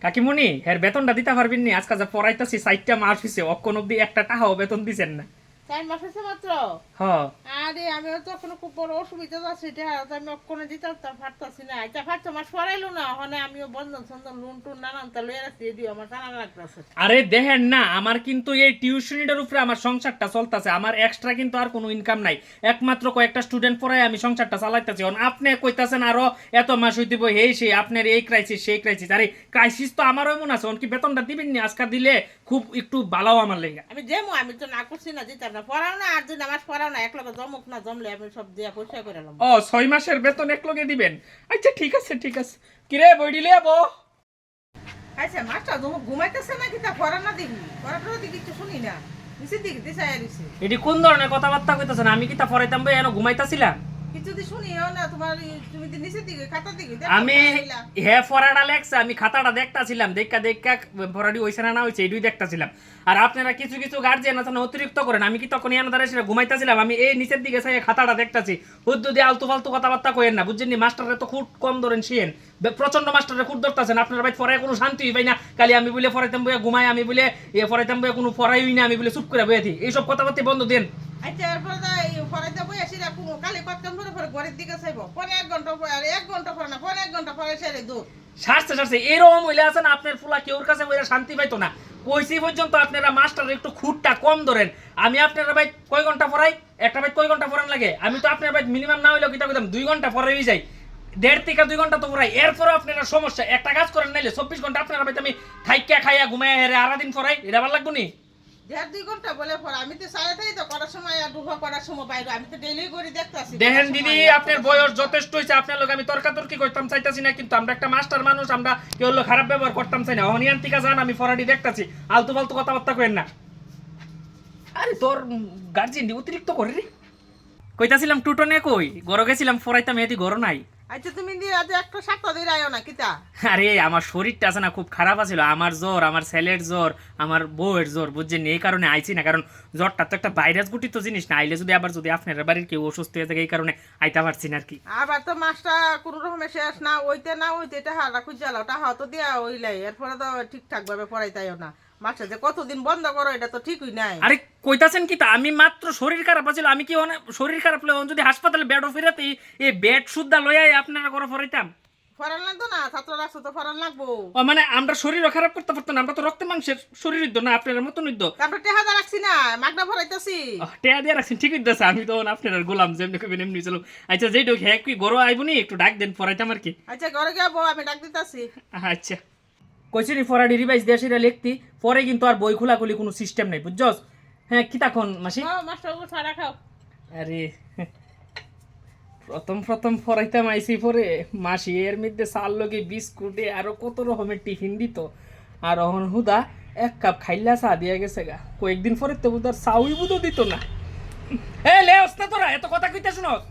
কাকিমণি এর বেতনটা দিতে পারবেন নি? আজকে যা পড়াইতেছি 4টা মাস হইছে, অক্ষণ অব্দি একটা টাকাও বেতন দিছেন না। 4 মাস হয়েছে মাত্র। হ আরে আমিও তো এখন খুব বড় অসুবিধা আছে, এটা আমি কোনো দিতে পারতাছি না। এটা 5 মাস পড়াইলো না, ওখানে আমিও বন্ধন সন্ধন লোন টুন নানান তা লইয়া রাখছি, এদিও আমার টানা লাগতেছে। আরে দেখেন না, আমার কিন্তু এই টিউশনিটার উপরে আমার সংসারটা চলতেছে, আমার এক্সট্রা কিন্তু আর কোনো ইনকাম নাই, একমাত্র কয়েকটা স্টুডেন্ট পড়াই আমি সংসারটা চালাইতেছি। আপনি কইতাছেন আরো এত মাস হইতে এই সেই আপনার এই ক্রাইসিস সেই ক্রাইসিস, আরে ক্রাইসিস তো আমারও মনে আছে। কি বেতনটা দিবেন নি? আজকে দিলে খুব একটু ভালো আমার লেগে। আমি যেমন আমি তো না করছি না, দিতাম না, পড়াও না আর 2 মাস পড়াও না, এক লগে জমুক না জমলে আমি সব দিয়া পয়সা করে এলাম। ও 6 মাসের বেতন এক লগে দিবেন? আচ্ছা ঠিক আছে ঠিক আছে। কিরে বই দিলে আবো? আচ্ছা মাস্টার জমুক ঘুমাইতেছে না, কিতা পড়া না দেখি, পড়াটা দিকে কিছু শুনি না, নিচের দিকে দিশাই দিছে। এটি কোন ধরনের কথাবার্তা কইতাছেন? আমি কি তা পড়াইতাম বই এনে ঘুমাইতাছিলাম? কিছু দি শুনিও না তোমার, তুমি তো নিচের দিকে খাতার দিকে আমি হে পড়াটা লেখছে, আমি খাতাটা দেখতাছিলাম, দেখা দেখা পড়াটি হইছে না হইছে এইটুই দেখতাছিলাম। আর আপনারা কিছু কিছু গার্জিয়ান আছেন অতিরিক্ত করেন। আমি কি তখন ইয়ানা দাঁড়িয়ে ঘুমাইতাছিলাম? আমি এই নিচের দিকে চাই খাতাটা দেখতাছি। হুদ্দু দিয়ে আলতু ফালতু কথাবার্তা কইেন না, বুঝছেন নি? মাস্টারে তো খুব কম ধরেন শিয়েন, প্রচন্ড মাস্টারে খুব ধরতেছেন। আপনার ভাই পড়ায় কোনো শান্তি পাই না, খালি আমি বলে পড়াইতাম বইয়া ঘুমাই, আমি বলে এ পড়াইতাম বইয়া কোনো পড়াই না, আমি বলে চুপ করে বইয়া দিই। এইসব কথাবার্তা বন্ধ দেন। আচ্ছা এরপরে পড়াইতে বই আসি না, কালি কতক্ষণ পরে পরে ঘরের দিকে চাইব, পরে 1 ঘন্টা পরে, আর 1 ঘন্টা পরে না, পরে 1 ঘন্টা পরে সেরে দূর সারছে সারছে এরকম হইলে আছেন আপনার ফুলা কেউর কাছে বইরা শান্তি পাইতো না। কইছি পর্যন্ত আপনারা মাস্টার একটু খুঁটটা কম ধরেন। আমি আপনারা ভাই কয় ঘন্টা পড়াই? একটা ভাই কয় ঘন্টা পড়ান লাগে? আমি তো আপনার ভাই মিনিমাম না হইলেও কিতা কইতাম 2 ঘন্টা পড়াই যাই, 1.5 থেকে 2 ঘন্টা তো পড়াই। এরপরও আপনারা সমস্যা, একটা কাজ করেন নাইলে 24 ঘন্টা আপনারা ভাই আমি খাইয়া খাইয়া ঘুমাইয়া হেরে আরা দিন পড়াই, এটা ভালো লাগবো নি? 1.5-2 ঘন্টা বলে পড়া, আমি তো সাড়ে তাই তো করার সময় আর দুপুর করার সময় বাইরে, আমি তো ডেইলি করে দেখতাছি। দেখেন দিদি, আপনার বয়স যথেষ্ট হয়েছে, আপনার লোক আমি তর্কাতর্কি করতাম চাইতাছি না, কিন্তু আমরা একটা মাস্টার মানুষ, আমরা কেউ হলো খারাপ ব্যবহার করতাম চাই না। অনিয়ান্তিকা যান, আমি ফরাডি দেখতাছি, আলতু ফালতু কথাবার্তা কইেন না। আরে তোর গার্জিয়ান অতিরিক্ত করে রে। কইতাছিলাম টুটনে কই গরো গেছিলাম ফরাইতাম, এদি গরো নাই। আচ্ছা তুমি দিয়ে আজ একটা সাতটা দিয়ে আয়ো না কিতা। আরে আমার শরীরটা আছে না খুব খারাপ আছিল, আমার জ্বর, আমার ছেলের জ্বর, আমার বউয়ের জ্বর, বুঝছেন? এই কারণে আইছি না, কারণ জ্বরটা তো একটা ভাইরাস গুটিত জিনিস না, আইলে যদি আবার যদি আপনার বাড়ির কেউ অসুস্থ হয়ে থাকে এই কারণে আইতা পারছি না আর কি। আবার তো মাছটা কোনো রকমে শেষ না ওইতে এটা হারা খুঁজালো টাহা তো দিয়া ওইলাই, এরপরে তো ঠিকঠাক ভাবে পড়াইতাইও না। মাছটা যে কতদিন বন্ধ করো এটা তো ঠিকই নাই। আরে কইতাছেন কি তা? আমি মাত্র শরীর খারাপ আছিল, আমি কি শরীর খারাপ লই যদি হাসপাতালে বেড ফিরাতে এই বেড সুদ্ধা লইয়াই আপনারা করে ফরাইতাম? ফরান লাগতো না, ছাত্র রাখছো তো ফরান লাগবো। ও মানে আমরা শরীরও খারাপ করতে পারতাম না? আমরা তো রক্তে মাংসের শরীর হইতো না, আপনার মতন হইতো। তারপরে টেহাদা রাখছি না, মাগনা ফরাইতেছি। টেয়া দিয়ে রাখছেন ঠিক হইতেছে, আমি তো আপনার গোলাম যেমনি কইবেন এমনি চলো। আচ্ছা যেইটুক হ্যাঁ কি গরো আইবনি একটু ডাক দেন ফরাইতাম আর কি। আচ্ছা ঘরে যাবো, আমি ডাক দিতেছি। আচ্ছা কইছি নি ফরাডি রিভাইজ দিয়ে সেটা লিখতি, পরে কিন্তু আর বই খোলাখুলি কোনো সিস্টেম নাই, বুঝছস? হ্যাঁ কি তখন মাসি? মাস্টার ছাড়া খাও। আরে প্রথম প্রথম ফরাইতাম আইসি, পরে মাসি এর মধ্যে চাল লগে বিস্কুটে আরো কত রকমের টিফিন দিত, আর অহন হুদা 1 কাপ খাইলা চা দিয়া গেছে গা। কয়েকদিন পরে তো বুধার চাউই বুধও দিত না। এ লে ওস্তাদ তোরা এত কথা কইতে শুনস?